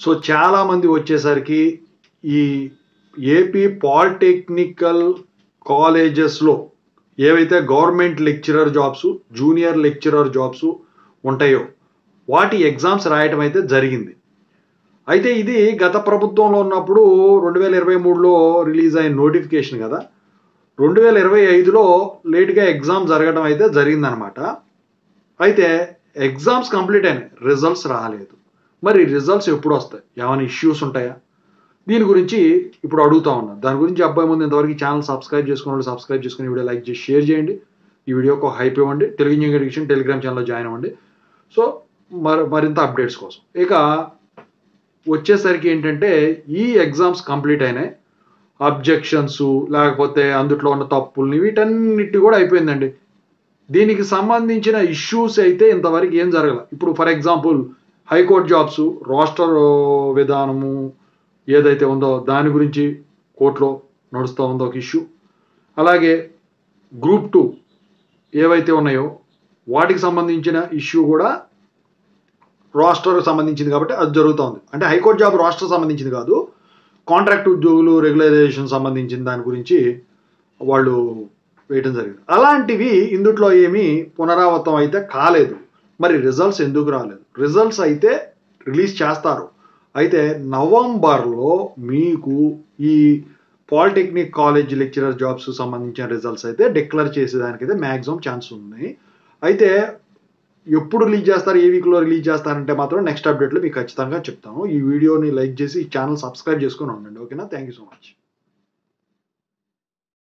So చాలామంది వచ్చేసరికి ఈ ఏపీ పాలిటెక్నికల్ కాలేజెస్లో ఏవైతే government lecturer jobs, junior lecturer jobs ఉంటాయో వాటి ఎగ్జామ్స్ రాయటం అయితే జరిగింది. అయితే ఇది గత ప్రభుత్వంలో ఉన్నప్పుడు 2023లో రిలీజ్ అయిన నోటిఫికేషన్ కదా. 2025లో లేట్గా ఎగ్జామ్ జరగడం అయితే జరిగిందనమాట. అయితే ఎగ్జామ్స్ కంప్లీట్ అయినాయి, రిజల్ట్స్ రాలేదు. మరి రిజల్ట్స్ ఎప్పుడు వస్తాయి? ఏమైనా ఇష్యూస్ ఉంటాయా? దీని గురించి ఇప్పుడు అడుగుతా ఉన్నాను. దాని గురించి అబ్బాయి ముందు ఇంతవరకు ఛానల్ సబ్స్క్రైబ్ చేసుకున్న వాళ్ళు సబ్స్క్రైబ్ చేసుకుని వీడియో లైక్ చేసి షేర్ చేయండి. ఈ వీడియోకి ఒక హైప్ ఇవ్వండి. తెలుగు ఇంజనీరింగ్ ఎడ్యుకేషన్ టెలిగ్రామ్ ఛానల్లో జాయిన్ అవ్వండి. సో మరింత అప్డేట్స్ కోసం. ఇక వచ్చేసరికి ఏంటంటే ఈ ఎగ్జామ్స్ కంప్లీట్ అయినాయి. అబ్జెక్షన్స్ లేకపోతే అందుట్లో ఉన్న తప్పుల్ని వీటన్నిటి కూడా అయిపోయిందండి. దీనికి సంబంధించిన ఇష్యూస్ అయితే ఇంతవరకు ఏం జరగల. ఇప్పుడు for example high court jobs roster విధానము ఏదైతే ఉందో దాని గురించి కోర్టులో నడుస్తూ ఉందో ఒక ఇష్యూ. అలాగే గ్రూప్ 2 ఏవైతే ఉన్నాయో వాటికి సంబంధించిన ఇష్యూ కూడా రోస్టర్కి సంబంధించింది కాబట్టి అది జరుగుతుంది. అంటే హైకోర్టు జాబ్ రోస్టర్ సంబంధించింది కాదు, కాంట్రాక్ట్ ఉద్యోగులు రెగ్యులరైజేషన్ సంబంధించిన దాని గురించి వాళ్ళు వేయటం జరిగింది. అలాంటివి ఇందుట్లో ఏమీ పునరావృతం అయితే కాలేదు. మరి రిజల్ట్స్ ఎందుకు రాలేదు? రిజల్ట్స్ అయితే రిలీజ్ చేస్తారు. అయితే నవంబర్లో మీకు ఈ పాలిటెక్నిక్ కాలేజ్ లెక్చరర్ జాబ్స్ సంబంధించిన రిజల్ట్స్ అయితే డిక్లేర్ చేసేదానికైతే మ్యాక్సిమం ఛాన్స్ ఉన్నాయి. అయితే ఎప్పుడు రిలీజ్ చేస్తారు, ఏ వీక్లో రిలీజ్ చేస్తారంటే మాత్రం నెక్స్ట్ అప్డేట్లో మీకు ఖచ్చితంగా చెప్తాను. ఈ వీడియోని లైక్ చేసి ఈ ఛానల్ సబ్స్క్రైబ్ చేసుకొని ఉండండి. ఓకేనా? Thank you so much.